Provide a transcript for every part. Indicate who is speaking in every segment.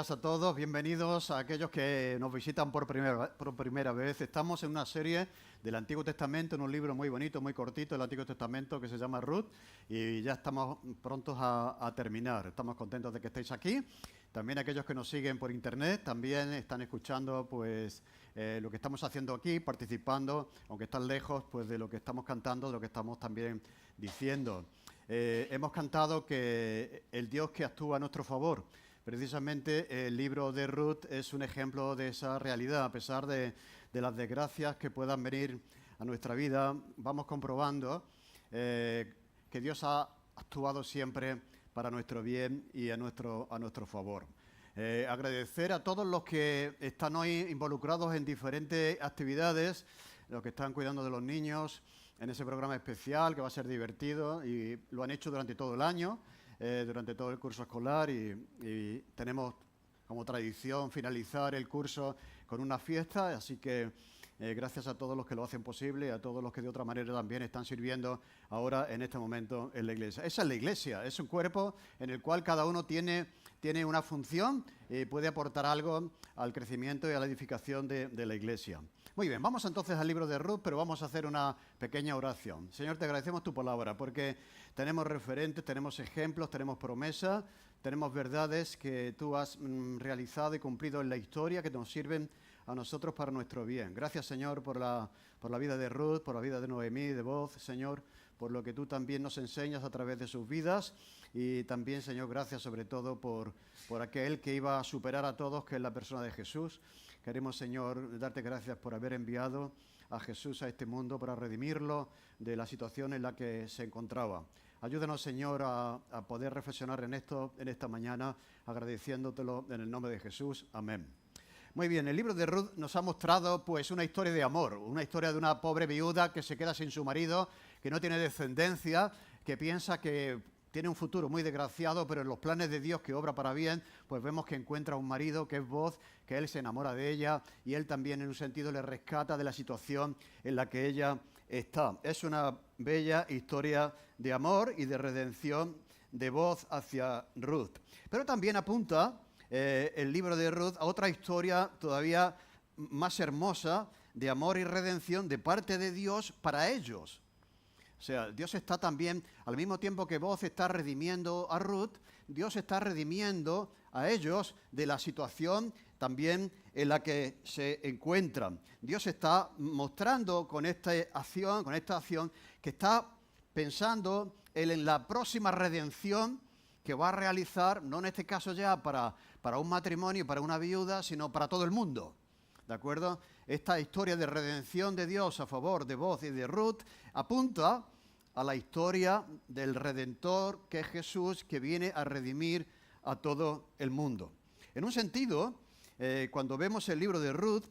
Speaker 1: días a todos, bienvenidos a aquellos que nos visitan por primera vez. Estamos en una serie del Antiguo Testamento, en un libro muy bonito, muy cortito del Antiguo Testamento que se llama Ruth, y ya estamos prontos a terminar. Estamos contentos de que estéis aquí. También aquellos que nos siguen por internet también están escuchando pues lo que estamos haciendo aquí, participando, aunque están lejos, pues de lo que estamos cantando, de lo que estamos también diciendo. Hemos cantado que el Dios que actúa a nuestro favor. Precisamente el libro de Ruth es un ejemplo de esa realidad. A pesar de las desgracias que puedan venir a nuestra vida, vamos comprobando que Dios ha actuado siempre para nuestro bien y a nuestro favor. Agradecer a todos los que están hoy involucrados en diferentes actividades, los que están cuidando de los niños en ese programa especial que va a ser divertido y lo han hecho durante todo el año. Durante todo el curso escolar y tenemos como tradición finalizar el curso con una fiesta, así que gracias a todos los que lo hacen posible y a todos los que de otra manera también están sirviendo ahora en este momento en la iglesia. Esa es la iglesia, es un cuerpo en el cual cada uno tiene una función y puede aportar algo al crecimiento y a la edificación de la iglesia. Muy bien, vamos entonces al libro de Ruth, pero vamos a hacer una pequeña oración. Señor, te agradecemos tu palabra porque tenemos referentes, tenemos ejemplos, tenemos promesas, tenemos verdades que tú has realizado y cumplido en la historia que nos sirven a nosotros para nuestro bien. Gracias, Señor, por la vida de Ruth, por la vida de Noemí, de Boaz, Señor, por lo que tú también nos enseñas a través de sus vidas y también, Señor, gracias sobre todo por aquel que iba a superar a todos, que es la persona de Jesús. Queremos, Señor, darte gracias por haber enviado a Jesús a este mundo para redimirlo de la situación en la que se encontraba. Ayúdanos, Señor, a poder reflexionar en esto en esta mañana, agradeciéndotelo en el nombre de Jesús. Amén. Muy bien, el libro de Ruth nos ha mostrado pues una historia de amor, una historia de una pobre viuda que se queda sin su marido, que no tiene descendencia, que piensa que tiene un futuro muy desgraciado, pero en los planes de Dios que obra para bien, pues vemos que encuentra un marido que es Boaz, que él se enamora de ella y él también en un sentido le rescata de la situación en la que ella está. Es una bella historia de amor y de redención de Boaz hacia Ruth. Pero también apunta el libro de Ruth a otra historia todavía más hermosa de amor y redención de parte de Dios para ellos. O sea, Dios está también, al mismo tiempo que Boaz está redimiendo a Ruth, Dios está redimiendo a ellos de la situación también en la que se encuentran. Dios está mostrando con esta acción que está pensando Él en la próxima redención que va a realizar, no en este caso ya para un matrimonio, para una viuda, sino para todo el mundo. ¿De acuerdo? Esta historia de redención de Dios a favor de Boaz y de Ruth apunta a la historia del Redentor, que es Jesús, que viene a redimir a todo el mundo. En un sentido, cuando vemos el libro de Ruth,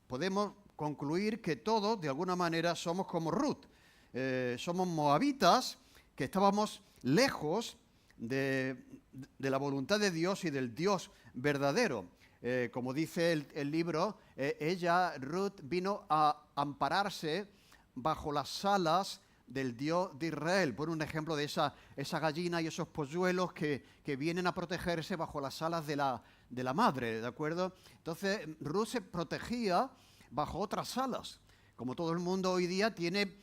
Speaker 1: podemos concluir que todos, de alguna manera, somos como Ruth. Somos moabitas que estábamos lejos de la voluntad de Dios y del Dios verdadero. Como dice el libro, Ruth, vino a ampararse bajo las alas del Dios de Israel. Por un ejemplo de esa gallina y esos polluelos que vienen a protegerse bajo las alas de la madre, ¿de acuerdo? Entonces, Ruth se protegía bajo otras alas. Como todo el mundo hoy día tiene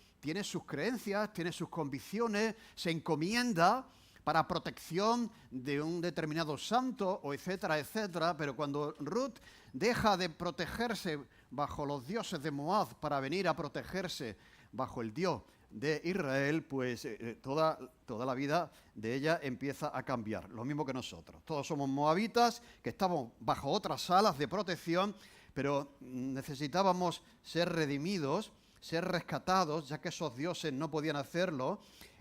Speaker 1: sus creencias, tiene sus convicciones, se encomienda para protección de un determinado santo, o etcétera, etcétera. Pero cuando Ruth deja de protegerse bajo los dioses de Moab para venir a protegerse bajo el Dios de Israel, pues toda la vida de ella empieza a cambiar. Lo mismo que nosotros. Todos somos moabitas que estamos bajo otras alas de protección, pero necesitábamos ser redimidos, ser rescatados, ya que esos dioses no podían hacerlo.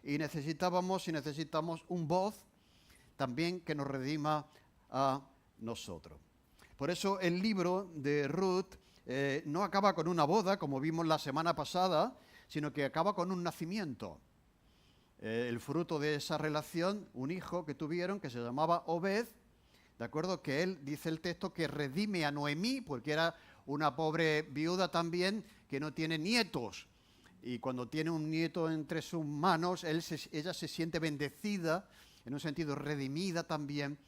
Speaker 1: Y necesitamos un Boaz también que nos redima a nosotros. Por eso el libro de Ruth no acaba con una boda, como vimos la semana pasada, sino que acaba con un nacimiento. El fruto de esa relación, un hijo que tuvieron que se llamaba Obed, ¿de acuerdo? Que él, dice el texto, que redime a Noemí, porque era una pobre viuda también que no tiene nietos. Y cuando tiene un nieto entre sus manos, ella se siente bendecida, en un sentido redimida también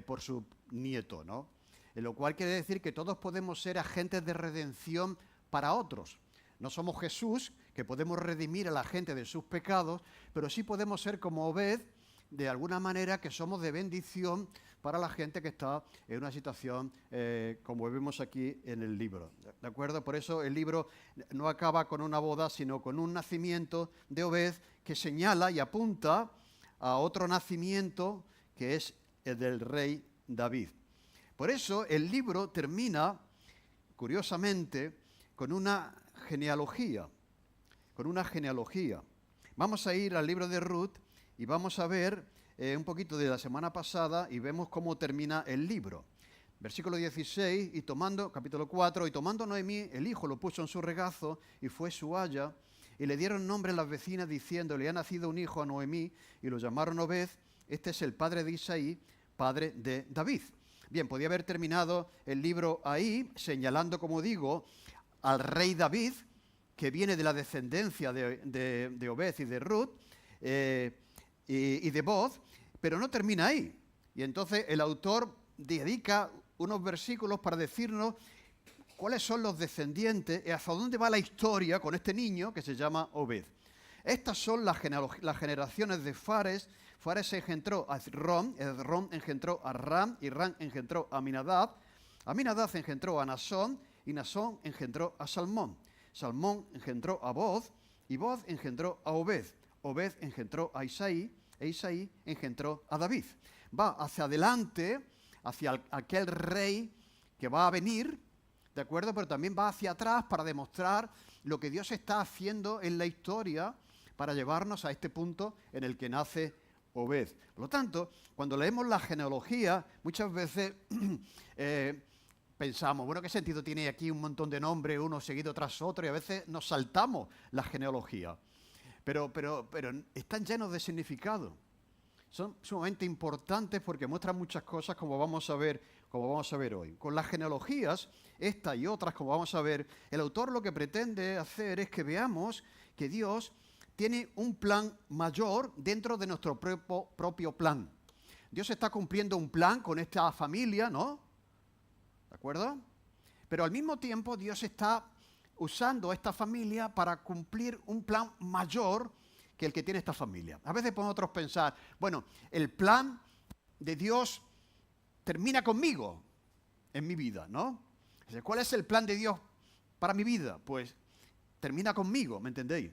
Speaker 1: por su nieto, ¿no? lo cual quiere decir que todos podemos ser agentes de redención para otros. No somos Jesús, que podemos redimir a la gente de sus pecados, pero sí podemos ser como Obed, de alguna manera que somos de bendición para la gente que está en una situación como vemos aquí en el libro. ¿De acuerdo? Por eso el libro no acaba con una boda, sino con un nacimiento de Obed que señala y apunta a otro nacimiento que es el del rey David. Por eso el libro termina, curiosamente, con una genealogía. Vamos a ir al libro de Ruth y vamos a ver un poquito de la semana pasada y vemos cómo termina el libro. Versículo 16, capítulo 4, y tomando Noemí el hijo lo puso en su regazo y fue su aya, y le dieron nombre a las vecinas diciendo, le ha nacido un hijo a Noemí, y lo llamaron Obed, este es el padre de Isaí, padre de David. Bien, podía haber terminado el libro ahí, señalando, como digo, al rey David, que viene de la descendencia de Obed y de Ruth, y de Boz, pero no termina ahí. Y entonces el autor dedica unos versículos para decirnos cuáles son los descendientes y hacia dónde va la historia con este niño que se llama Obed. Estas son las generaciones de Fares. Fares engendró a Esrom, Esrom engendró a Ram, y Ram engendró a Aminadab. Aminadab engendró a Nasón, y Nasón engendró a Salmón. Salmón engendró a Boz, y Boz engendró a Obed. Obed engendró a Isaí, e Isaí engendró a David. Va hacia adelante, hacia aquel rey que va a venir, ¿de acuerdo? Pero también va hacia atrás para demostrar lo que Dios está haciendo en la historia para llevarnos a este punto en el que nace Obed. Por lo tanto, cuando leemos la genealogía, muchas veces pensamos, bueno, ¿qué sentido tiene aquí un montón de nombres, uno seguido tras otro? Y a veces nos saltamos la genealogía. Pero están llenos de significado. Son sumamente importantes porque muestran muchas cosas como vamos a ver hoy. Con las genealogías, esta y otras, como vamos a ver, el autor lo que pretende hacer es que veamos que Dios tiene un plan mayor dentro de nuestro propio plan. Dios está cumpliendo un plan con esta familia, ¿no? ¿De acuerdo? Pero al mismo tiempo Dios está usando esta familia para cumplir un plan mayor que el que tiene esta familia. A veces podemos otros pensar, bueno, el plan de Dios termina conmigo en mi vida, ¿no? ¿Cuál es el plan de Dios para mi vida? Pues termina conmigo, ¿me entendéis?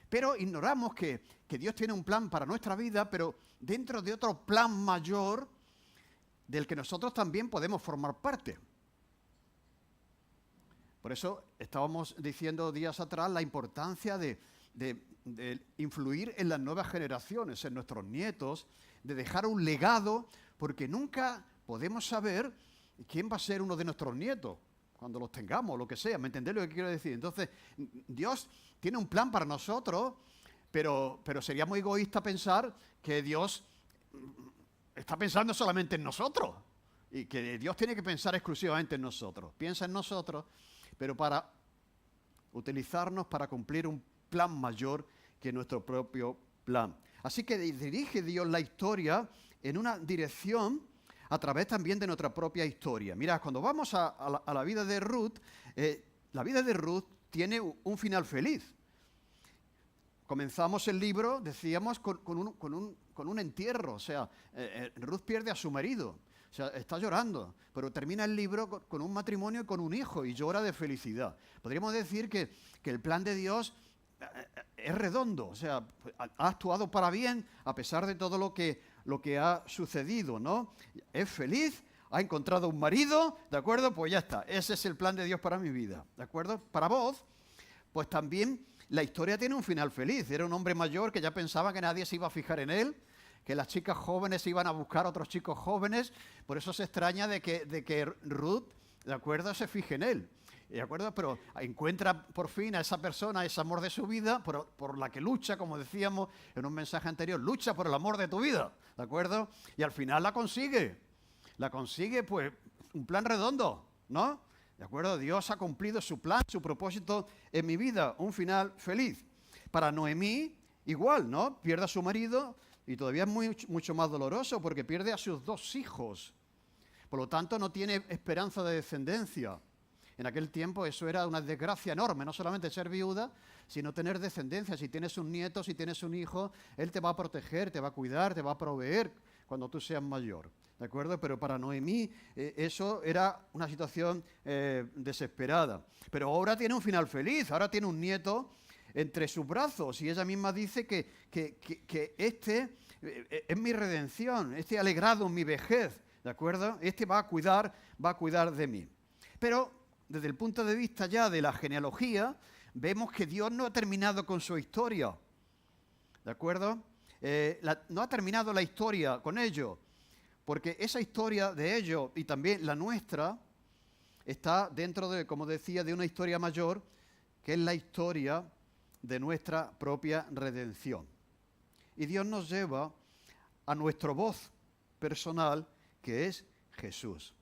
Speaker 1: Pero ignoramos que Dios tiene un plan para nuestra vida, pero dentro de otro plan mayor del que nosotros también podemos formar parte. Por eso estábamos diciendo días atrás la importancia de influir en las nuevas generaciones, en nuestros nietos, de dejar un legado, porque nunca podemos saber quién va a ser uno de nuestros nietos, cuando los tengamos, lo que sea. ¿Me entendéis lo que quiero decir? Entonces, Dios tiene un plan para nosotros, pero sería muy egoísta pensar que Dios está pensando solamente en nosotros y que Dios tiene que pensar exclusivamente en nosotros. Piensa en nosotros, pero para utilizarnos para cumplir un plan mayor que nuestro propio plan. Así que dirige Dios la historia en una dirección a través también de nuestra propia historia. Mirad, cuando vamos a la vida de Ruth, la vida de Ruth tiene un final feliz. Comenzamos el libro, decíamos, con un entierro. O sea, Ruth pierde a su marido. O sea, está llorando, pero termina el libro con un matrimonio y con un hijo y llora de felicidad. Podríamos decir que el plan de Dios es redondo, o sea, ha actuado para bien a pesar de todo lo que ha sucedido, ¿no? Es feliz, ha encontrado un marido, ¿de acuerdo? Pues ya está, ese es el plan de Dios para mi vida, ¿de acuerdo? Para vos, pues también la historia tiene un final feliz. Era un hombre mayor que ya pensaba que nadie se iba a fijar en él, que las chicas jóvenes iban a buscar a otros chicos jóvenes, por eso se extraña de que Ruth, ¿de acuerdo?, se fije en él, ¿de acuerdo? Pero encuentra por fin a esa persona, ese amor de su vida, por la que lucha, como decíamos en un mensaje anterior, lucha por el amor de tu vida, ¿de acuerdo? Y al final la consigue, pues un plan redondo, ¿no? ¿De acuerdo? Dios ha cumplido su plan, su propósito en mi vida, un final feliz. Para Noemí, igual, ¿no? Pierde a su marido y todavía es mucho más doloroso porque pierde a sus 2 hijos. Por lo tanto, no tiene esperanza de descendencia. En aquel tiempo eso era una desgracia enorme, no solamente ser viuda, sino tener descendencia. Si tienes un nieto, si tienes un hijo, él te va a proteger, te va a cuidar, te va a proveer cuando tú seas mayor. ¿De acuerdo? Pero para Noemí eso era una situación desesperada. Pero ahora tiene un final feliz, ahora tiene un nieto entre sus brazos y ella misma dice que este es mi redención, este alegrado en mi vejez, ¿de acuerdo? Este va a cuidar de mí. Pero desde el punto de vista ya de la genealogía, vemos que Dios no ha terminado con su historia, ¿de acuerdo? No ha terminado la historia con ellos, porque esa historia de ellos y también la nuestra está dentro de, como decía, de una historia mayor, que es la historia de nuestra propia redención. Y Dios nos lleva a nuestra voz personal, que es Jesús.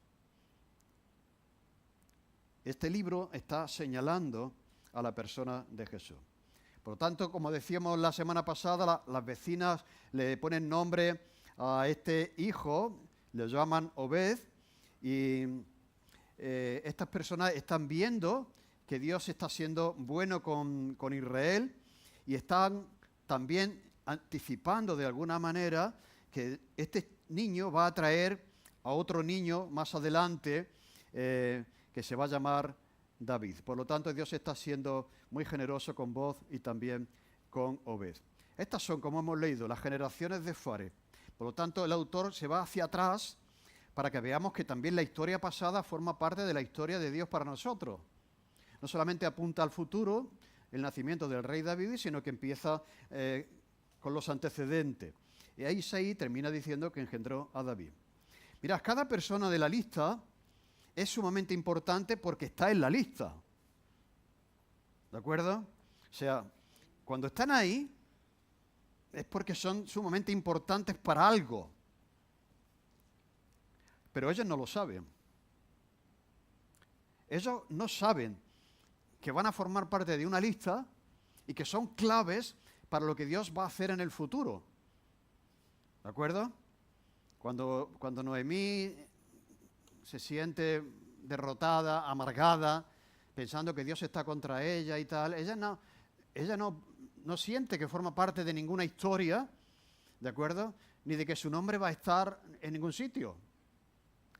Speaker 1: Este libro está señalando a la persona de Jesús. Por lo tanto, como decíamos la semana pasada, las vecinas le ponen nombre a este hijo, le llaman Obed, y estas personas están viendo que Dios está siendo bueno con Israel y están también anticipando de alguna manera que este niño va a traer a otro niño más adelante que se va a llamar David. Por lo tanto, Dios está siendo muy generoso con Boz y también con Obed. Estas son, como hemos leído, las generaciones de Fares. Por lo tanto, el autor se va hacia atrás para que veamos que también la historia pasada forma parte de la historia de Dios para nosotros. No solamente apunta al futuro, el nacimiento del rey David, sino que empieza con los antecedentes. Y ahí Isaí termina diciendo que engendró a David. Mirad, cada persona de la lista es sumamente importante porque está en la lista. ¿De acuerdo? O sea, cuando están ahí es porque son sumamente importantes para algo. Pero ellos no lo saben. Ellos no saben que van a formar parte de una lista y que son claves para lo que Dios va a hacer en el futuro. ¿De acuerdo? Cuando Noemí se siente derrotada, amargada, pensando que Dios está contra ella y tal, ella no siente que forma parte de ninguna historia, ¿de acuerdo? Ni de que su nombre va a estar en ningún sitio.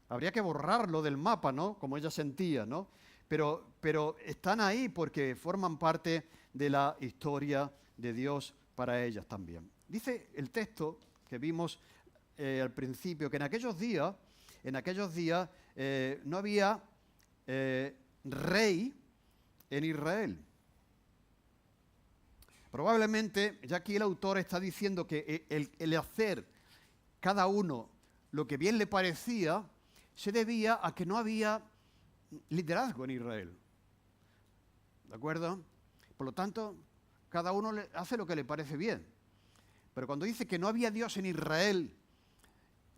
Speaker 1: Habría que borrarlo del mapa, ¿no? Como ella sentía, ¿no? Pero están ahí porque forman parte de la historia de Dios para ellas también. Dice el texto que vimos al principio que en aquellos días no había rey en Israel. Probablemente, ya aquí el autor está diciendo que el hacer cada uno lo que bien le parecía se debía a que no había liderazgo en Israel. ¿De acuerdo? Por lo tanto, cada uno hace lo que le parece bien. Pero cuando dice que no había Dios en Israel,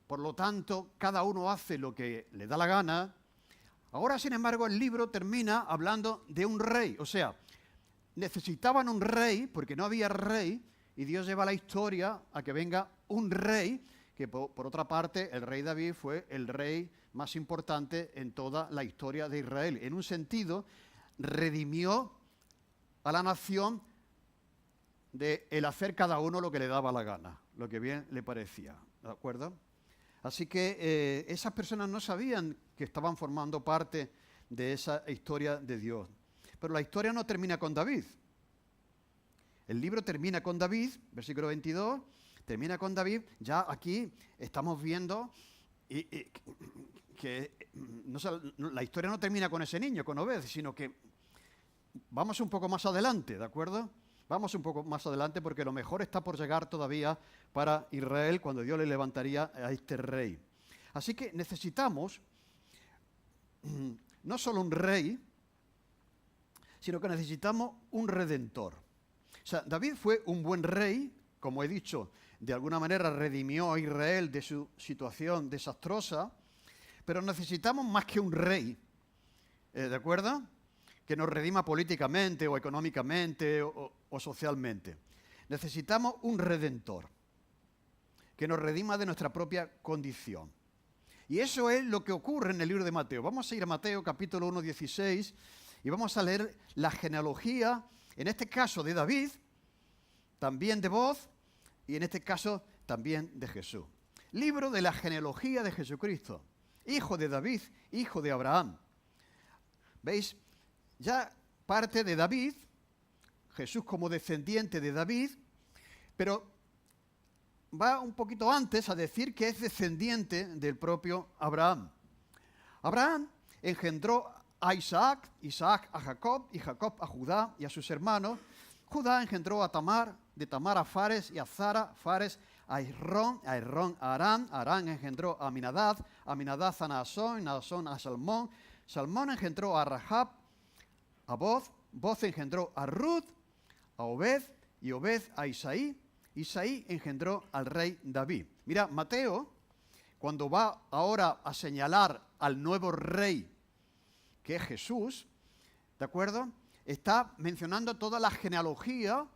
Speaker 1: por lo tanto, cada uno hace lo que le da la gana, ahora, sin embargo, el libro termina hablando de un rey. O sea, necesitaban un rey porque no había rey y Dios lleva la historia a que venga un rey que, por otra parte, el rey David fue el rey más importante en toda la historia de Israel. En un sentido, redimió a la nación de el hacer cada uno lo que le daba la gana, lo que bien le parecía, ¿de acuerdo? Así que esas personas no sabían que estaban formando parte de esa historia de Dios. Pero la historia no termina con David. El libro termina con David, versículo 22, termina con David. Ya aquí estamos viendo que la historia no termina con ese niño, con Obed, sino que vamos un poco más adelante, ¿de acuerdo? Vamos un poco más adelante porque lo mejor está por llegar todavía para Israel cuando Dios le levantaría a este rey. Así que necesitamos no solo un rey, sino que necesitamos un redentor. O sea, David fue un buen rey, como he dicho, de alguna manera redimió a Israel de su situación desastrosa, pero necesitamos más que un rey, ¿de acuerdo? Que nos redima políticamente o económicamente o socialmente. Necesitamos un redentor que nos redima de nuestra propia condición. Y eso es lo que ocurre en el libro de Mateo. Vamos a ir a Mateo capítulo 1, 16 y vamos a leer la genealogía, en este caso de David, también de Boz y en este caso también de Jesús. Libro de la genealogía de Jesucristo, hijo de David, hijo de Abraham. ¿Veis? Ya parte de David, Jesús como descendiente de David, pero va un poquito antes a decir que es descendiente del propio Abraham. Abraham engendró a Isaac, Isaac a Jacob y Jacob a Judá y a sus hermanos. Judá engendró a Tamar, de Tamar a Fares y a Zara, Fares a Esrón a Arán, Arán engendró a Aminadab, Aminadab a Naasón, Naasón a Salmón, Salmón engendró a Rahab, a Boz, Boz engendró a Ruth, a Obed y Obed a Isaí. Isaí engendró al rey David. Mira, Mateo, cuando va ahora a señalar al nuevo rey, que es Jesús, ¿de acuerdo? Está mencionando toda la genealogía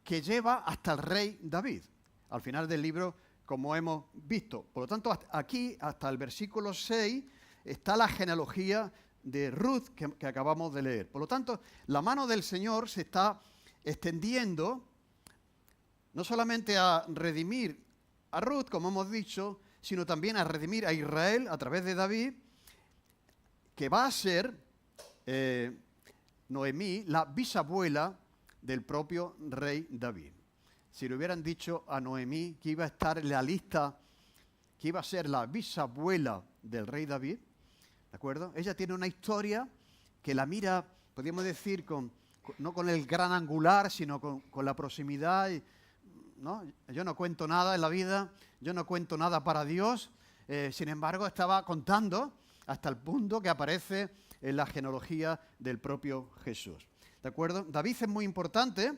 Speaker 1: que lleva hasta el rey David, al final del libro, como hemos visto. Por lo tanto, aquí, hasta el versículo 6, está la genealogía de Ruth que acabamos de leer. Por lo tanto, la mano del Señor se está extendiendo no solamente a redimir a Ruth, como hemos dicho, sino también a redimir a Israel a través de David, que va a ser Noemí, la bisabuela del propio rey David. Si le hubieran dicho a Noemí que iba a estar en la lista, que iba a ser la bisabuela del rey David, ¿de acuerdo? Ella tiene una historia que la mira, podríamos decir, no con el gran angular, sino con la proximidad. ¿No? Yo no cuento nada en la vida, yo no cuento nada para Dios, sin embargo estaba contando hasta el punto que aparece en la genealogía del propio Jesús. ¿De acuerdo? David es muy importante,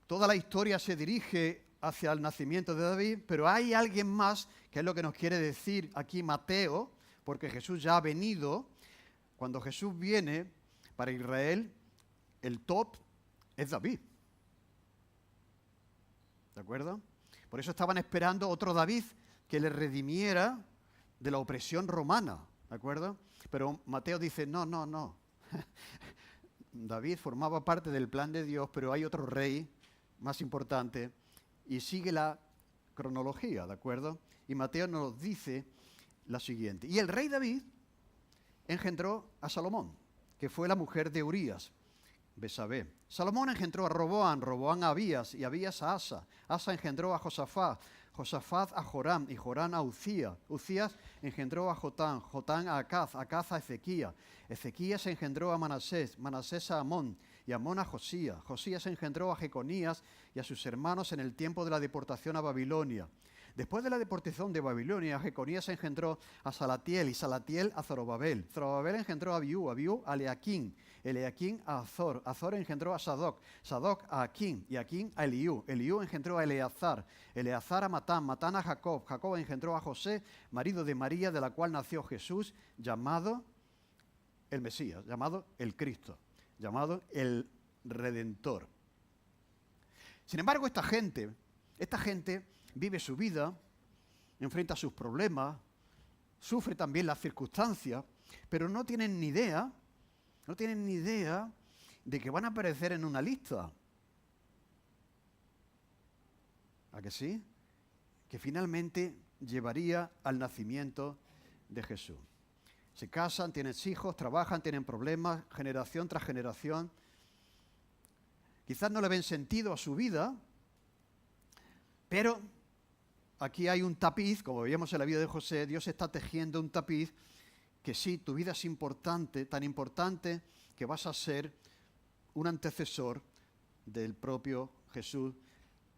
Speaker 1: toda la historia se dirige hacia el nacimiento de David, pero hay alguien más, que es lo que nos quiere decir aquí Mateo, porque Jesús ya ha venido. Cuando Jesús viene para Israel, el top es David. ¿De acuerdo? Por eso estaban esperando otro David que le redimiera de la opresión romana. ¿De acuerdo? Pero Mateo dice, no. David formaba parte del plan de Dios, pero hay otro rey más importante y sigue la cronología, ¿de acuerdo? Y Mateo nos dice la siguiente. Y el rey David engendró a Salomón, que fue la mujer de Urías, Besabé. Salomón engendró a Roboam, Roboam a Abías y Abías a Asa. Asa engendró a Josafat, Josafat a Joram y Joram a Uzías. Uzías engendró a Jotán, Jotán a Acaz, Acaz a Ezequías. Ezequías engendró a Manasés, Manasés a Amón y Amón a Josías. Josías engendró a Jeconías y a sus hermanos en el tiempo de la deportación a Babilonia. Después de la deportación de Babilonia, Jeconías engendró a Salatiel y Salatiel a Zorobabel. Zorobabel engendró a Abiú, Abiú a Eliaquín, Eliaquín a Azor. Azor engendró a Sadoc, Sadoc a Aquín y Aquín a Eliú. Eliú engendró a Eleazar, Eleazar a Matán, Matán a Jacob. Jacob engendró a José, marido de María, de la cual nació Jesús, llamado el Mesías, llamado el Cristo, llamado el Redentor. Sin embargo, esta gente vive su vida, enfrenta sus problemas, sufre también las circunstancias, pero no tienen ni idea de que van a aparecer en una lista. ¿A que sí? Que finalmente llevaría al nacimiento de Jesús. Se casan, tienen hijos, trabajan, tienen problemas, generación tras generación. Quizás no le ven sentido a su vida, pero aquí hay un tapiz, como veíamos en la vida de José, Dios está tejiendo un tapiz que sí, tu vida es importante, tan importante que vas a ser un antecesor del propio Jesús,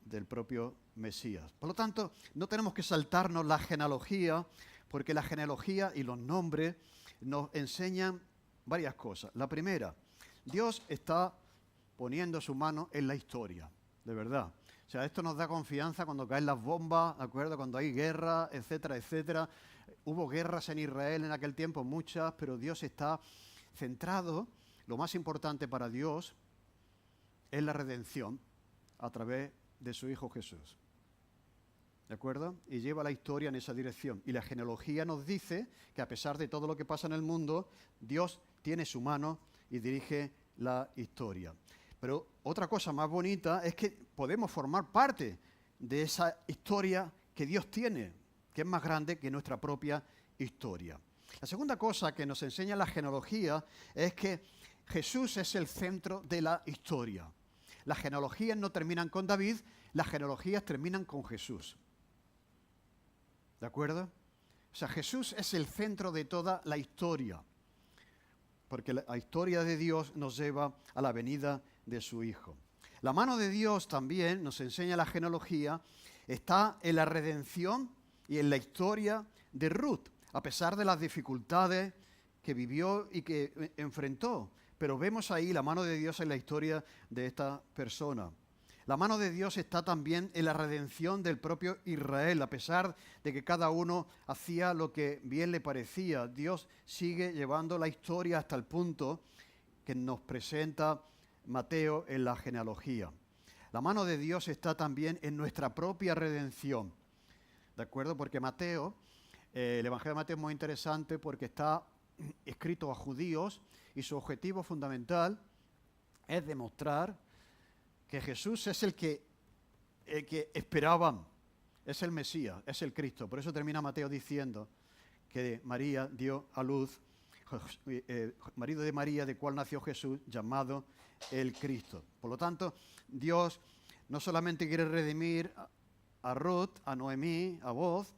Speaker 1: del propio Mesías. Por lo tanto, no tenemos que saltarnos la genealogía, porque la genealogía y los nombres nos enseñan varias cosas. La primera, Dios está poniendo su mano en la historia, de verdad. O sea, esto nos da confianza cuando caen las bombas, ¿de acuerdo? Cuando hay guerra, etcétera, etcétera. Hubo guerras en Israel en aquel tiempo, muchas, pero Dios está centrado. Lo más importante para Dios es la redención a través de su Hijo Jesús. ¿De acuerdo? Y lleva la historia en esa dirección. Y la genealogía nos dice que a pesar de todo lo que pasa en el mundo, Dios tiene su mano y dirige la historia. Pero otra cosa más bonita es que podemos formar parte de esa historia que Dios tiene, que es más grande que nuestra propia historia. La segunda cosa que nos enseña la genealogía es que Jesús es el centro de la historia. Las genealogías no terminan con David, las genealogías terminan con Jesús. ¿De acuerdo? O sea, Jesús es el centro de toda la historia, porque la historia de Dios nos lleva a la venida de su Hijo. La mano de Dios también, nos enseña la genealogía, está en la redención y en la historia de Ruth, a pesar de las dificultades que vivió y que enfrentó. Pero vemos ahí la mano de Dios en la historia de esta persona. La mano de Dios está también en la redención del propio Israel, a pesar de que cada uno hacía lo que bien le parecía. Dios sigue llevando la historia hasta el punto que nos presenta Mateo en la genealogía. La mano de Dios está también en nuestra propia redención, ¿de acuerdo? Porque Mateo, el Evangelio de Mateo es muy interesante porque está escrito a judíos y su objetivo fundamental es demostrar que Jesús es el que esperaban, es el Mesías, es el Cristo. Por eso termina Mateo diciendo que María dio a luz, marido de María, de cual nació Jesús, llamado el Cristo. Por lo tanto, Dios no solamente quiere redimir a Ruth, a Noemí, a Boz,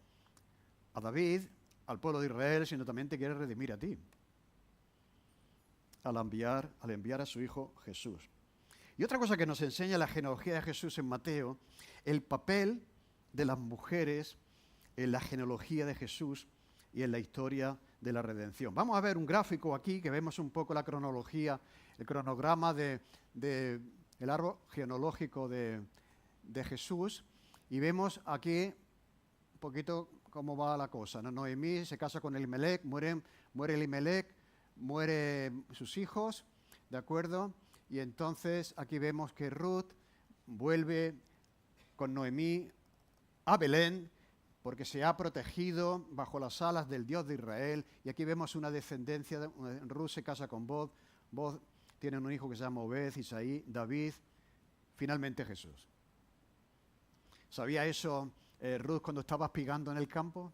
Speaker 1: a David, al pueblo de Israel, sino también te quiere redimir a ti, al enviar a su Hijo Jesús. Y otra cosa que nos enseña la genealogía de Jesús en Mateo, el papel de las mujeres en la genealogía de Jesús y en la historia de la redención. Vamos a ver un gráfico aquí que vemos un poco la cronología, el cronograma del árbol genealógico de Jesús, y vemos aquí un poquito cómo va la cosa, ¿no? Noemí se casa con Elimelec, muere Elimelec, mueren sus hijos, ¿de acuerdo? Y entonces aquí vemos que Ruth vuelve con Noemí a Belén porque se ha protegido bajo las alas del Dios de Israel. Y aquí vemos una descendencia, Ruth se casa con Boz, Boz tiene un hijo que se llama Obed, Isaí, David, finalmente Jesús. ¿Sabía eso Ruth cuando estaba espigando en el campo?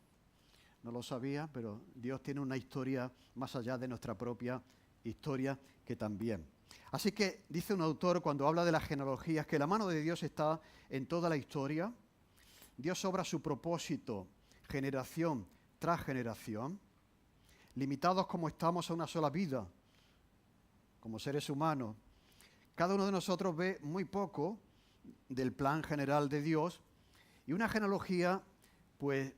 Speaker 1: No lo sabía, pero Dios tiene una historia más allá de nuestra propia historia que también. Así que dice un autor cuando habla de las genealogías que la mano de Dios está en toda la historia. Dios obra su propósito generación tras generación, limitados como estamos a una sola vida, como seres humanos. Cada uno de nosotros ve muy poco del plan general de Dios y una genealogía, pues,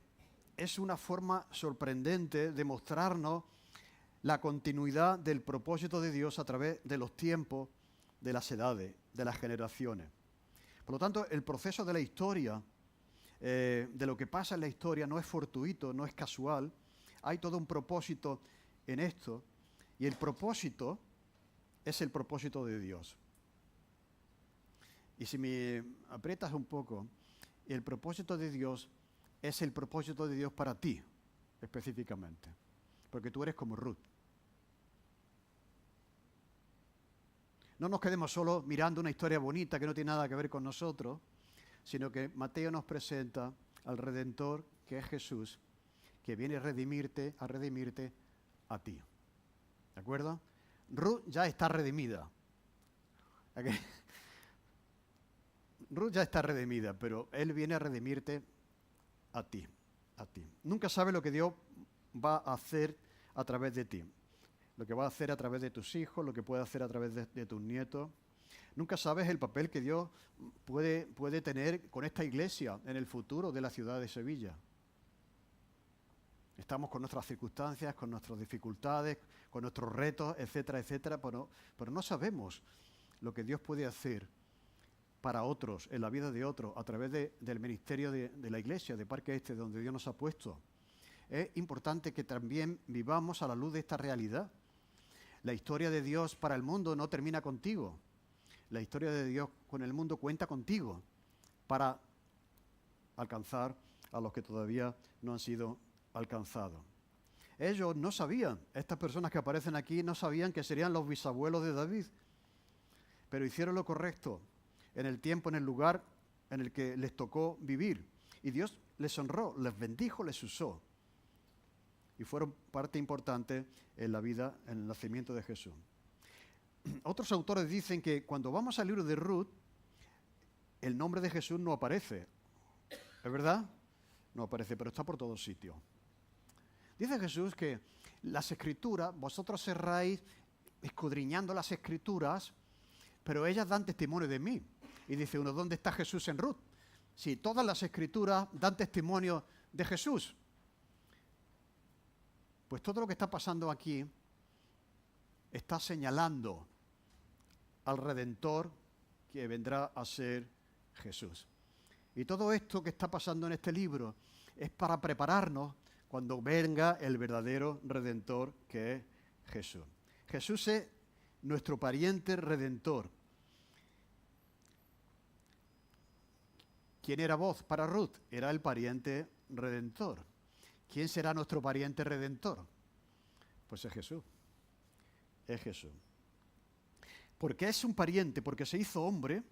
Speaker 1: es una forma sorprendente de mostrarnos la continuidad del propósito de Dios a través de los tiempos, de las edades, de las generaciones. Por lo tanto, el proceso de la historia, de lo que pasa en la historia, no es fortuito, no es casual. Hay todo un propósito en esto, y el propósito es el propósito de Dios. Y si me aprietas un poco, el propósito de Dios es el propósito de Dios para ti, específicamente. Porque tú eres como Ruth. No nos quedemos solo mirando una historia bonita que no tiene nada que ver con nosotros, sino que Mateo nos presenta al Redentor, que es Jesús, que viene a redimirte a ti. ¿De acuerdo? Ruth ya está redimida. Ruth ya está redimida, pero Él viene a redimirte a ti. Nunca sabes lo que Dios va a hacer a través de ti, lo que va a hacer a través de tus hijos, lo que puede hacer a través de tus nietos. Nunca sabes el papel que Dios puede tener con esta iglesia en el futuro de la ciudad de Sevilla. Estamos con nuestras circunstancias, con nuestras dificultades, con nuestros retos, etcétera, etcétera, pero no sabemos lo que Dios puede hacer para otros, en la vida de otros, a través del ministerio de la iglesia, de Parque Este, donde Dios nos ha puesto. Es importante que también vivamos a la luz de esta realidad. La historia de Dios para el mundo no termina contigo. La historia de Dios con el mundo cuenta contigo para alcanzar a los que todavía no han sido alcanzados. Ellos no sabían, estas personas que aparecen aquí no sabían que serían los bisabuelos de David, pero hicieron lo correcto en el tiempo, en el lugar en el que les tocó vivir. Y Dios les honró, les bendijo, les usó. Y fueron parte importante en la vida, en el nacimiento de Jesús. Otros autores dicen que cuando vamos al libro de Ruth, el nombre de Jesús no aparece. ¿Es verdad? No aparece, pero está por todos sitios. Dice Jesús que las Escrituras, vosotros cerráis escudriñando las Escrituras, pero ellas dan testimonio de mí. Y dice uno, ¿dónde está Jesús en Ruth? Si todas las Escrituras dan testimonio de Jesús. Pues todo lo que está pasando aquí está señalando al Redentor que vendrá a ser Jesús. Y todo esto que está pasando en este libro es para prepararnos cuando venga el verdadero Redentor que es Jesús. Jesús es nuestro pariente Redentor. ¿Quién era Booz para Ruth? Era el pariente Redentor. ¿Quién será nuestro pariente Redentor? Pues es Jesús. Es Jesús. ¿Por qué es un pariente? Porque se hizo hombre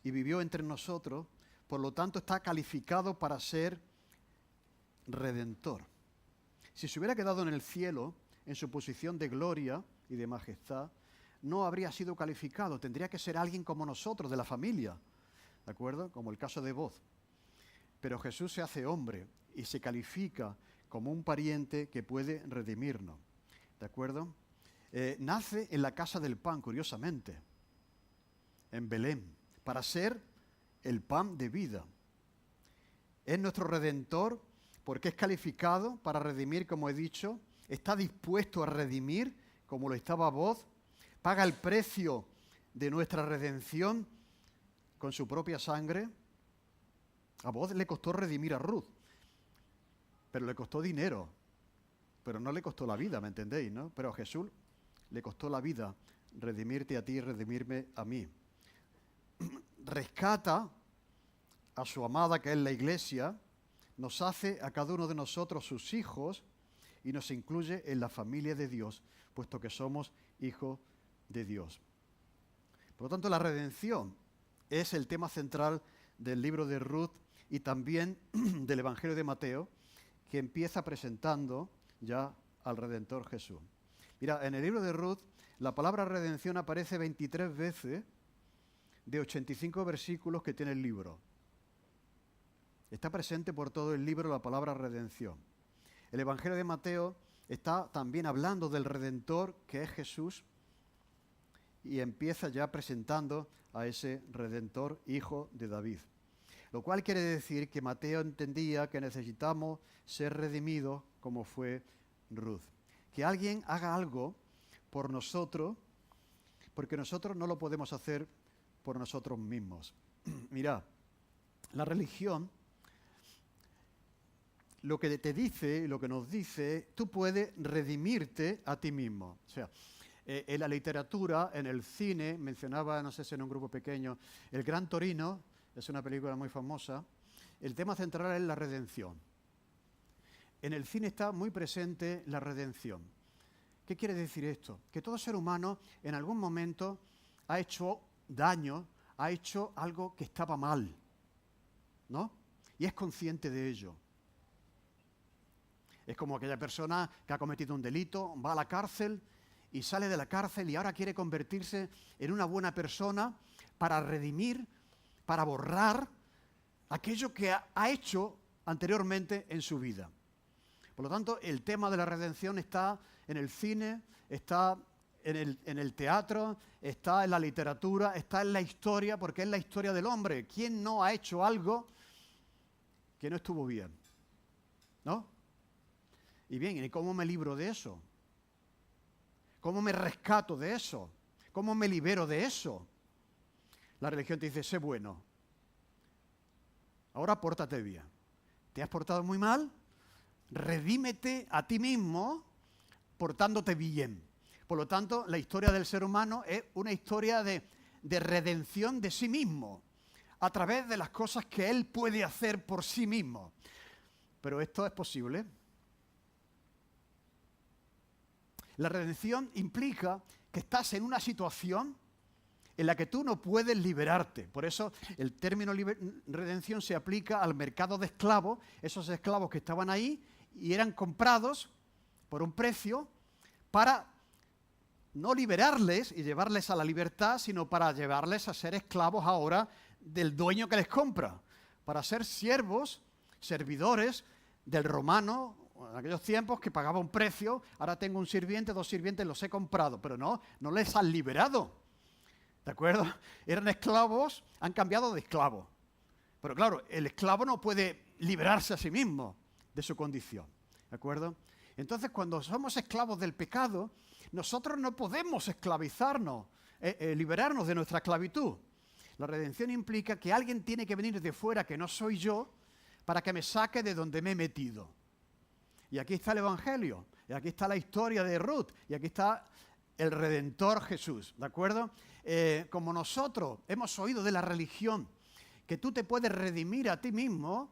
Speaker 1: y vivió entre nosotros, por lo tanto está calificado para ser Redentor. Si se hubiera quedado en el cielo, en su posición de gloria y de majestad, no habría sido calificado, tendría que ser alguien como nosotros, de la familia, ¿de acuerdo? Como el caso de Booz. Pero Jesús se hace hombre y se califica como un pariente que puede redimirnos, ¿de acuerdo? Nace en la casa del pan, curiosamente, en Belén, para ser el pan de vida. Es nuestro Redentor porque es calificado para redimir, como he dicho, está dispuesto a redimir, como lo estaba Booz, paga el precio de nuestra redención con su propia sangre. A Booz le costó redimir a Ruth, pero le costó dinero, pero no le costó la vida, ¿me entendéis, no? Pero a Jesús le costó la vida redimirte a ti y redimirme a mí. Rescata a su amada, que es la Iglesia, nos hace a cada uno de nosotros sus hijos y nos incluye en la familia de Dios, puesto que somos hijos de Dios. Por lo tanto, la redención es el tema central del libro de Ruth y también del Evangelio de Mateo, que empieza presentando ya al Redentor Jesús. Mira, en el libro de Ruth, la palabra redención aparece 23 veces de 85 versículos que tiene el libro. Está presente por todo el libro la palabra redención. El Evangelio de Mateo está también hablando del Redentor, que es Jesús, y empieza ya presentando a ese Redentor, hijo de David. Lo cual quiere decir que Mateo entendía que necesitamos ser redimidos como fue Ruth. Que alguien haga algo por nosotros, porque nosotros no lo podemos hacer por nosotros mismos. Mirad, la religión lo que te dice, lo que nos dice, tú puedes redimirte a ti mismo. O sea, en la literatura, en el cine, mencionaba, no sé si en un grupo pequeño, El Gran Torino, es una película muy famosa, el tema central es la redención. En el cine está muy presente la redención. ¿Qué quiere decir esto? Que todo ser humano en algún momento ha hecho daño, ha hecho algo que estaba mal, ¿no? Y es consciente de ello. Es como aquella persona que ha cometido un delito, va a la cárcel y sale de la cárcel y ahora quiere convertirse en una buena persona para redimir, para borrar aquello que ha hecho anteriormente en su vida. Por lo tanto, el tema de la redención está en el cine, está en el teatro, está en la literatura, está en la historia, porque es la historia del hombre. ¿Quién no ha hecho algo que no estuvo bien? ¿No? Y bien, ¿y cómo me libro de eso? ¿Cómo me rescato de eso? ¿Cómo me libero de eso? La religión te dice, sé bueno. Ahora pórtate bien. ¿Te has portado muy mal? Redímete a ti mismo portándote bien. Por lo tanto, la historia del ser humano es una historia de redención de sí mismo. a través de las cosas que Él puede hacer por sí mismo. Pero esto es posible. La redención implica que estás en una situación en la que tú no puedes liberarte. Por eso el término redención se aplica al mercado de esclavos, esos esclavos que estaban ahí y eran comprados por un precio para no liberarles y llevarles a la libertad, sino para llevarles a ser esclavos ahora del dueño que les compra, para ser siervos, servidores del romano. En aquellos tiempos que pagaba un precio, ahora tengo un sirviente, 2 sirvientes, los he comprado, pero no les han liberado. ¿De acuerdo? Eran esclavos, han cambiado de esclavo. Pero claro, el esclavo no puede liberarse a sí mismo de su condición. ¿De acuerdo? Entonces, cuando somos esclavos del pecado, nosotros no podemos esclavizarnos, liberarnos de nuestra esclavitud. La redención implica que alguien tiene que venir de fuera, que no soy yo, para que me saque de donde me he metido. Y aquí está el Evangelio, y aquí está la historia de Ruth, y aquí está el Redentor Jesús, ¿de acuerdo? Como nosotros hemos oído de la religión, que tú te puedes redimir a ti mismo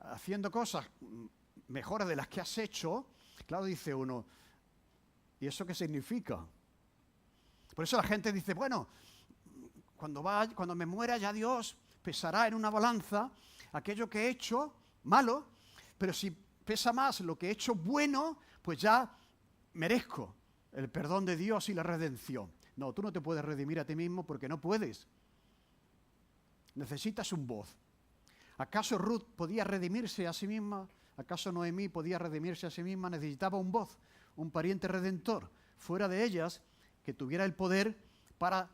Speaker 1: haciendo cosas mejores de las que has hecho, claro, dice uno, ¿y eso qué significa? Por eso la gente dice, bueno, cuando me muera ya Dios pesará en una balanza aquello que he hecho malo, pero si pesa más lo que he hecho bueno, pues ya merezco el perdón de Dios y la redención. No, tú no te puedes redimir a ti mismo porque no puedes. Necesitas un voz. ¿Acaso Ruth podía redimirse a sí misma? ¿Acaso Noemí podía redimirse a sí misma? Necesitaba un voz, un pariente redentor, fuera de ellas, que tuviera el poder para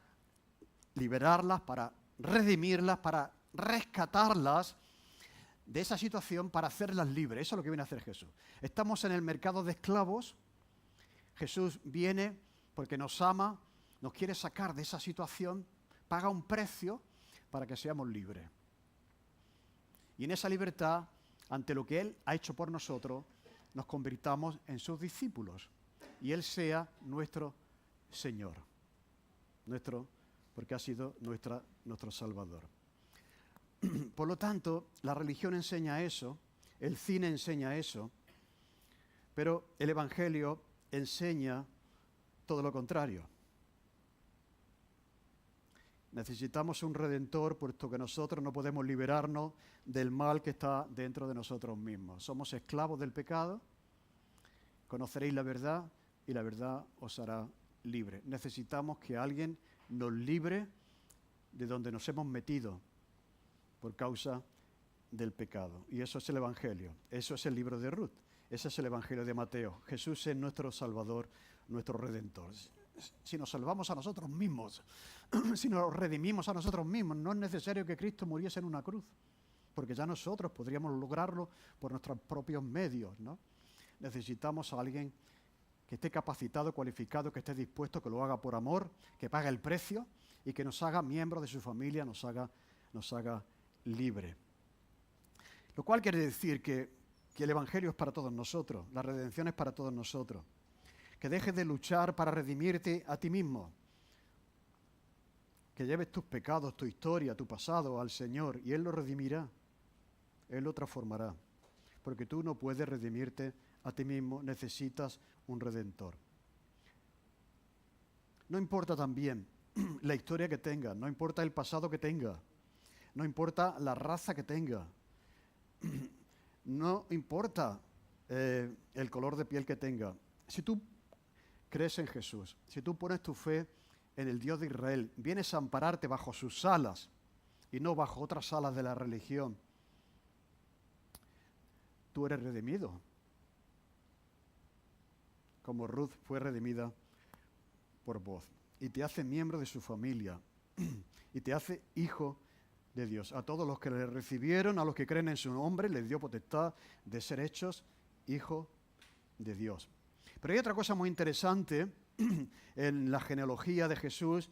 Speaker 1: liberarlas, para redimirlas, para rescatarlas de esa situación, para hacerlas libres. Eso es lo que viene a hacer Jesús. Estamos en el mercado de esclavos. Jesús viene porque nos ama, nos quiere sacar de esa situación, paga un precio para que seamos libres. Y en esa libertad, ante lo que Él ha hecho por nosotros, nos convirtamos en sus discípulos y Él sea nuestro Señor, porque ha sido nuestro Salvador. Por lo tanto, la religión enseña eso, el cine enseña eso, pero el Evangelio enseña todo lo contrario. Necesitamos un redentor, puesto que nosotros no podemos liberarnos del mal que está dentro de nosotros mismos. Somos esclavos del pecado, conoceréis la verdad y la verdad os hará libre. Necesitamos que alguien nos libre de donde nos hemos metido por causa del pecado. Y eso es el Evangelio, eso es el libro de Ruth, ese es el Evangelio de Mateo. Jesús es nuestro Salvador, nuestro Redentor. Si nos salvamos a nosotros mismos, si nos redimimos a nosotros mismos, no es necesario que Cristo muriese en una cruz, porque ya nosotros podríamos lograrlo por nuestros propios medios, ¿no? Necesitamos a alguien que esté capacitado, cualificado, que esté dispuesto, que lo haga por amor, que pague el precio y que nos haga miembros de su familia, nos haga libre. Lo cual quiere decir que el Evangelio es para todos nosotros, la redención es para todos nosotros. Que dejes de luchar para redimirte a ti mismo. Que lleves tus pecados, tu historia, tu pasado al Señor y Él lo redimirá. Él lo transformará. Porque tú no puedes redimirte a ti mismo, necesitas un redentor. No importa también la historia que tengas, no importa el pasado que tengas, no importa la raza que tengas, no importa el color de piel que tengas. Si tú crees en Jesús, si tú pones tu fe en el Dios de Israel, vienes a ampararte bajo sus alas y no bajo otras alas de la religión, tú eres redimido, como Ruth fue redimida por vos, y te hace miembro de su familia y te hace hijo de Dios. A todos los que le recibieron, a los que creen en su nombre, les dio potestad de ser hechos hijos de Dios. Pero hay otra cosa muy interesante en la genealogía de Jesús.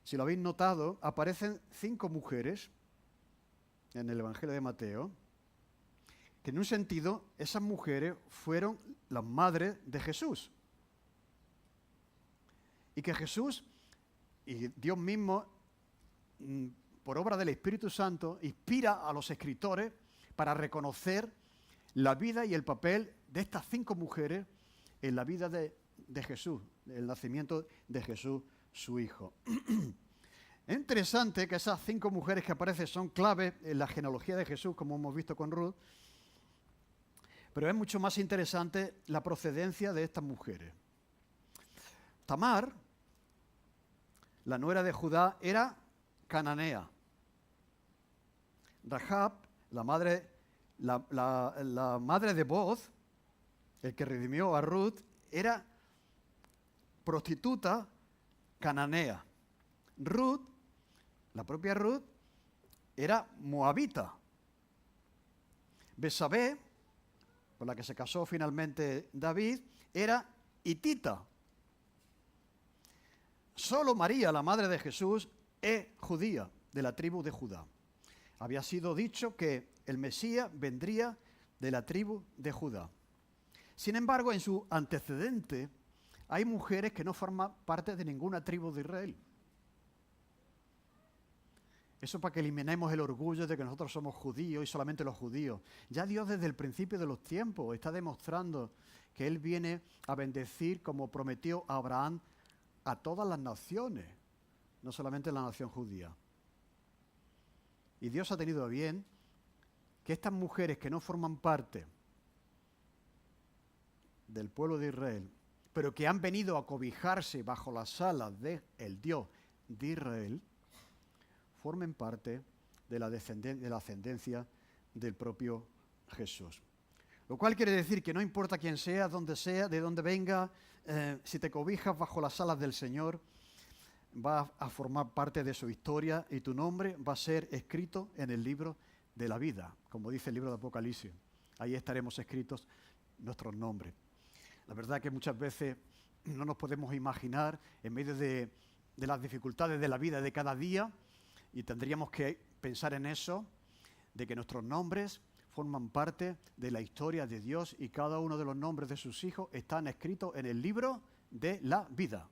Speaker 1: Si lo habéis notado, aparecen 5 mujeres en el Evangelio de Mateo, que en un sentido esas mujeres fueron las madres de Jesús. Y que Jesús y Dios mismo por obra del Espíritu Santo, inspira a los escritores para reconocer la vida y el papel de estas 5 mujeres en la vida de Jesús, el nacimiento de Jesús, su Hijo. Es interesante que esas 5 mujeres que aparecen son claves en la genealogía de Jesús, como hemos visto con Ruth, pero es mucho más interesante la procedencia de estas mujeres. Tamar, la nuera de Judá, era cananea. Rahab, la madre de Booz, el que redimió a Ruth, era prostituta cananea. Ruth, la propia Ruth, era moabita. Besabé, con la que se casó finalmente David, era hitita. Solo María, la madre de Jesús, es judía, de la tribu de Judá. Había sido dicho que el Mesías vendría de la tribu de Judá. Sin embargo, en su antecedente hay mujeres que no forman parte de ninguna tribu de Israel. Eso para que eliminemos el orgullo de que nosotros somos judíos y solamente los judíos. Ya Dios desde el principio de los tiempos está demostrando que Él viene a bendecir, como prometió a Abraham, a todas las naciones, no solamente la nación judía. Y Dios ha tenido a bien que estas mujeres que no forman parte del pueblo de Israel, pero que han venido a cobijarse bajo las alas del Dios de Israel, formen parte de la ascendencia del propio Jesús. Lo cual quiere decir que no importa quién sea, de dónde venga, si te cobijas bajo las alas del Señor, vas a formar parte de su historia y tu nombre va a ser escrito en el libro de la vida, como dice el libro de Apocalipsis. Ahí estaremos escritos nuestros nombres. La verdad que muchas veces no nos podemos imaginar en medio de las dificultades de la vida de cada día, y tendríamos que pensar en eso, de que nuestros nombres forman parte de la historia de Dios y cada uno de los nombres de sus hijos están escritos en el libro de la vida.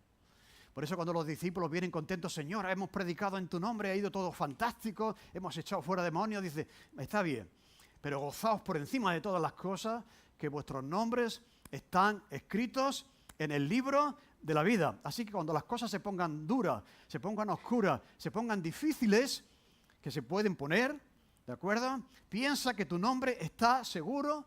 Speaker 1: Por eso cuando los discípulos vienen contentos, Señor, hemos predicado en tu nombre, ha ido todo fantástico, hemos echado fuera demonios, dice, está bien, pero gozaos por encima de todas las cosas que vuestros nombres están escritos en el libro de la vida. Así que cuando las cosas se pongan duras, se pongan oscuras, se pongan difíciles, que se pueden poner, ¿de acuerdo? Piensa que tu nombre está seguro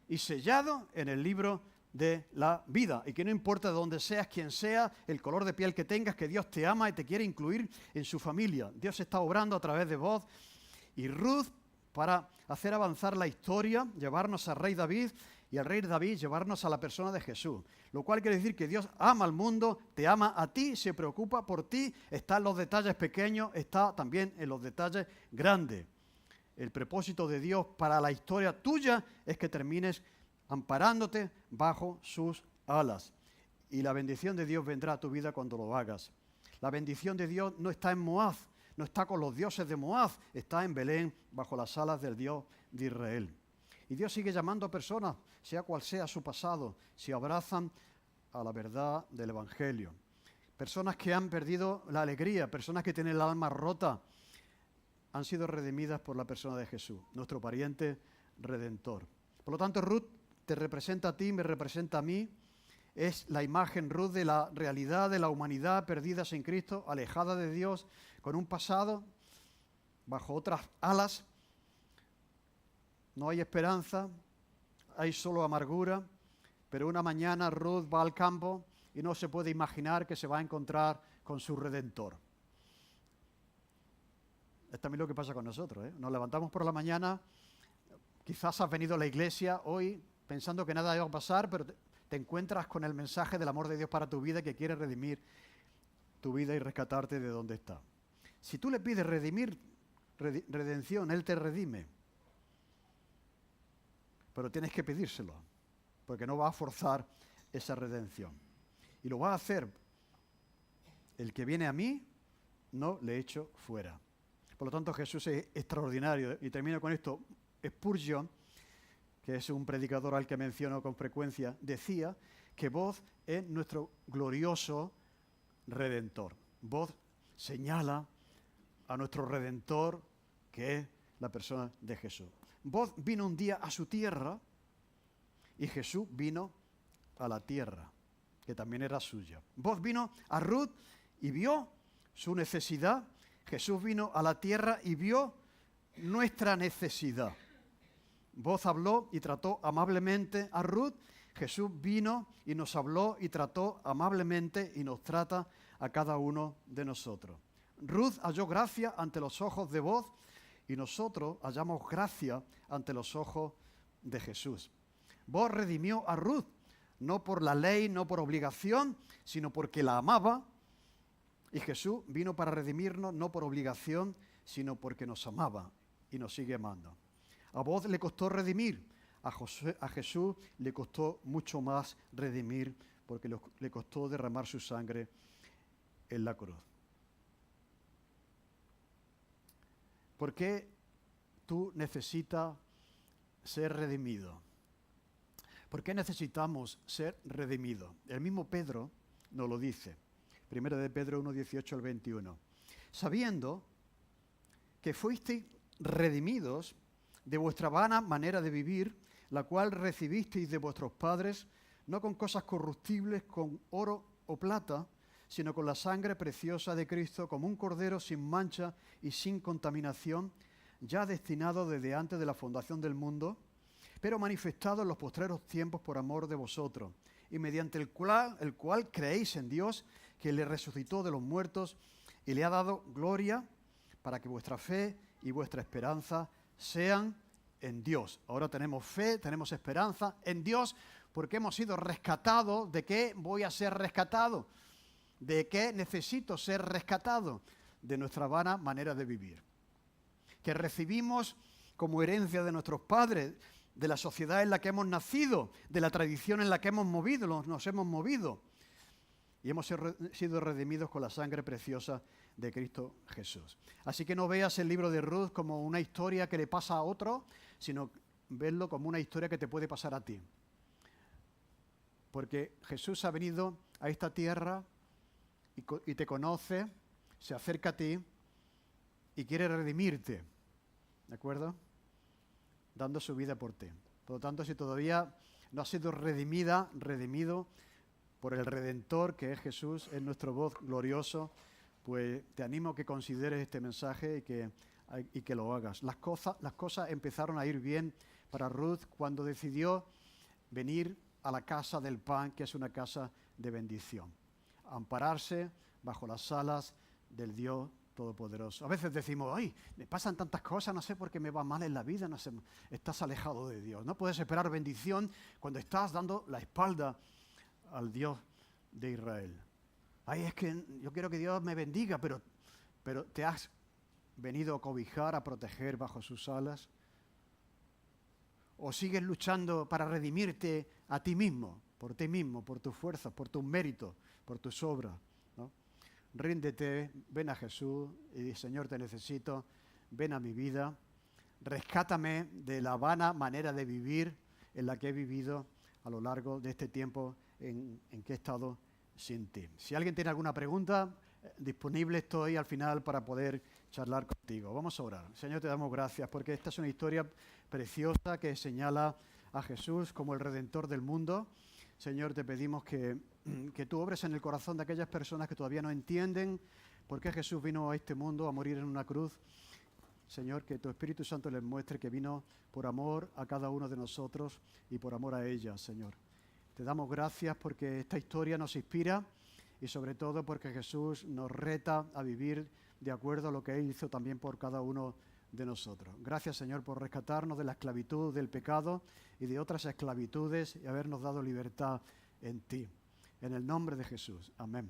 Speaker 1: y sellado en el libro de la vida y que no importa de dónde seas, quién sea, el color de piel que tengas, que Dios te ama y te quiere incluir en su familia. Dios está obrando a través de Booz y Ruth para hacer avanzar la historia, llevarnos al rey David y al rey David llevarnos a la persona de Jesús. Lo cual quiere decir que Dios ama al mundo, te ama a ti, se preocupa por ti, está en los detalles pequeños, está también en los detalles grandes. El propósito de Dios para la historia tuya es que termines amparándote bajo sus alas. Y la bendición de Dios vendrá a tu vida cuando lo hagas. La bendición de Dios no está en Moab, no está con los dioses de Moab, está en Belén, bajo las alas del Dios de Israel. Y Dios sigue llamando a personas, sea cual sea su pasado, si abrazan a la verdad del Evangelio. Personas que han perdido la alegría, personas que tienen el alma rota, han sido redimidas por la persona de Jesús, nuestro pariente redentor. Por lo tanto, Ruth te representa a ti, me representa a mí. Es la imagen, Ruth, de la realidad de la humanidad perdida sin Cristo, alejada de Dios, con un pasado bajo otras alas. No hay esperanza, hay solo amargura, pero una mañana Ruth va al campo y no se puede imaginar que se va a encontrar con su Redentor. Es también lo que pasa con nosotros, ¿eh? Nos levantamos por la mañana, quizás has venido a la iglesia hoy pensando que nada va a pasar, pero te encuentras con el mensaje del amor de Dios para tu vida que quiere redimir tu vida y rescatarte de donde está. Si tú le pides redención, Él te redime. Pero tienes que pedírselo, porque no va a forzar esa redención. Y lo va a hacer. El que viene a mí, no le echo fuera. Por lo tanto, Jesús es extraordinario. Y termino con esto. Spurgeon, que es un predicador al que menciono con frecuencia, decía que Booz es nuestro glorioso Redentor. Booz señala a nuestro Redentor, que es la persona de Jesús. Vos vino un día a su tierra y Jesús vino a la tierra, que también era suya. Vos vino a Ruth y vio su necesidad. Jesús vino a la tierra y vio nuestra necesidad. Vos habló y trató amablemente a Ruth. Jesús vino y nos habló y trató amablemente y nos trata a cada uno de nosotros. Ruth halló gracia ante los ojos de vos y nosotros hallamos gracia ante los ojos de Jesús. Vos redimió a Ruth, no por la ley, no por obligación, sino porque la amaba. Y Jesús vino para redimirnos, no por obligación, sino porque nos amaba y nos sigue amando. A vos le costó redimir, a Jesús le costó mucho más redimir, porque le costó derramar su sangre en la cruz. ¿Por qué tú necesitas ser redimido? ¿Por qué necesitamos ser redimidos? El mismo Pedro nos lo dice. 1 de Pedro 1, 18 al 21. Sabiendo que fuisteis redimidos de vuestra vana manera de vivir, la cual recibisteis de vuestros padres, no con cosas corruptibles, con oro o plata, sino con la sangre preciosa de Cristo, como un cordero sin mancha y sin contaminación, ya destinado desde antes de la fundación del mundo, pero manifestado en los postreros tiempos por amor de vosotros, y mediante el cual creéis en Dios, que le resucitó de los muertos y le ha dado gloria, para que vuestra fe y vuestra esperanza sean en Dios. Ahora tenemos fe, tenemos esperanza en Dios, porque hemos sido rescatados. ¿De qué voy a ser rescatado? ¿De qué necesito ser rescatado? De nuestra vana manera de vivir, que recibimos como herencia de nuestros padres, de la sociedad en la que hemos nacido, de la tradición en la que nos hemos movido, y hemos sido redimidos con la sangre preciosa de Cristo Jesús. Así que no veas el libro de Ruth como una historia que le pasa a otro, sino verlo como una historia que te puede pasar a ti. Porque Jesús ha venido a esta tierra y te conoce, se acerca a ti y quiere redimirte, ¿de acuerdo? Dando su vida por ti. Por lo tanto, si todavía no has sido redimido por el Redentor, que es Jesús, es nuestro voz glorioso, pues te animo a que consideres este mensaje y que lo hagas. Las cosas empezaron a ir bien para Ruth cuando decidió venir a la casa del pan, que es una casa de bendición. Ampararse bajo las alas del Dios Todopoderoso. A veces decimos, ay, me pasan tantas cosas, no sé por qué me va mal en la vida, no sé, estás alejado de Dios. No puedes esperar bendición cuando estás dando la espalda al Dios de Israel. Ay, es que yo quiero que Dios me bendiga, pero te has venido a cobijar, a proteger bajo sus alas. O sigues luchando para redimirte a ti mismo, por tus fuerzas, por tus méritos, por tus obras, ¿no? Ríndete, ven a Jesús y di, Señor, te necesito, ven a mi vida, rescátame de la vana manera de vivir en la que he vivido a lo largo de este tiempo en que he estado sin ti. Si alguien tiene alguna pregunta, disponible estoy al final para poder charlar contigo. Vamos a orar. Señor, te damos gracias porque esta es una historia preciosa que señala a Jesús como el Redentor del mundo. Señor, te pedimos que tú obres en el corazón de aquellas personas que todavía no entienden por qué Jesús vino a este mundo a morir en una cruz. Señor, que tu Espíritu Santo les muestre que vino por amor a cada uno de nosotros y por amor a ellas, Señor. Te damos gracias porque esta historia nos inspira y sobre todo porque Jesús nos reta a vivir de acuerdo a lo que Él hizo también por cada uno de nosotros. Gracias, Señor, por rescatarnos de la esclavitud del pecado y de otras esclavitudes y habernos dado libertad en ti. En el nombre de Jesús. Amén.